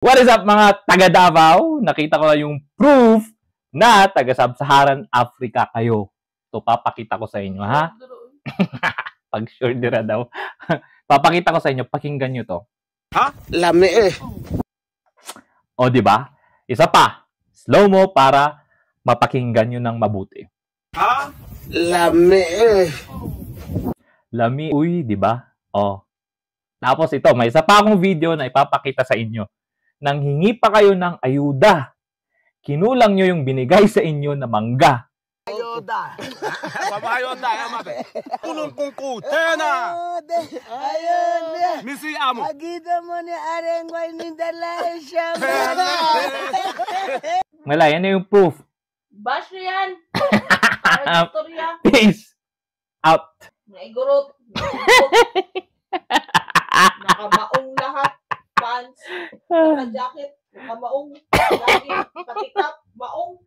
What is up mga taga Davao? Nakita ko na yung proof na taga Sub-Saharan Africa kayo. So papakita ko sa inyo, ha? Pag sure dira daw. Papakita ko sa inyo, pakinggan nyo to. Ha? Lami eh. O, di ba? Isa pa. Slow mo para mapakinggan nyo ng mabuti. Ha? Lami eh. Lami, uy, di ba? O. Tapos ito, may isa pa akong video na ipapakita sa inyo. Nang hingi pa kayo ng ayuda, kinulang nyo yung binigay sa inyo na mangga. Ayuda. Ayuda, amate. Kulong kong kutena. Ayuda. Misi amo. Agita mo ni Arengway ni Dalay siya. Wala, yan na yung proof. Bash na yan. Peace out. Naigurot. Nakamaong lahat. Pants. Naka-jacket. Nakamaong. Lagi. Patikap. Maong.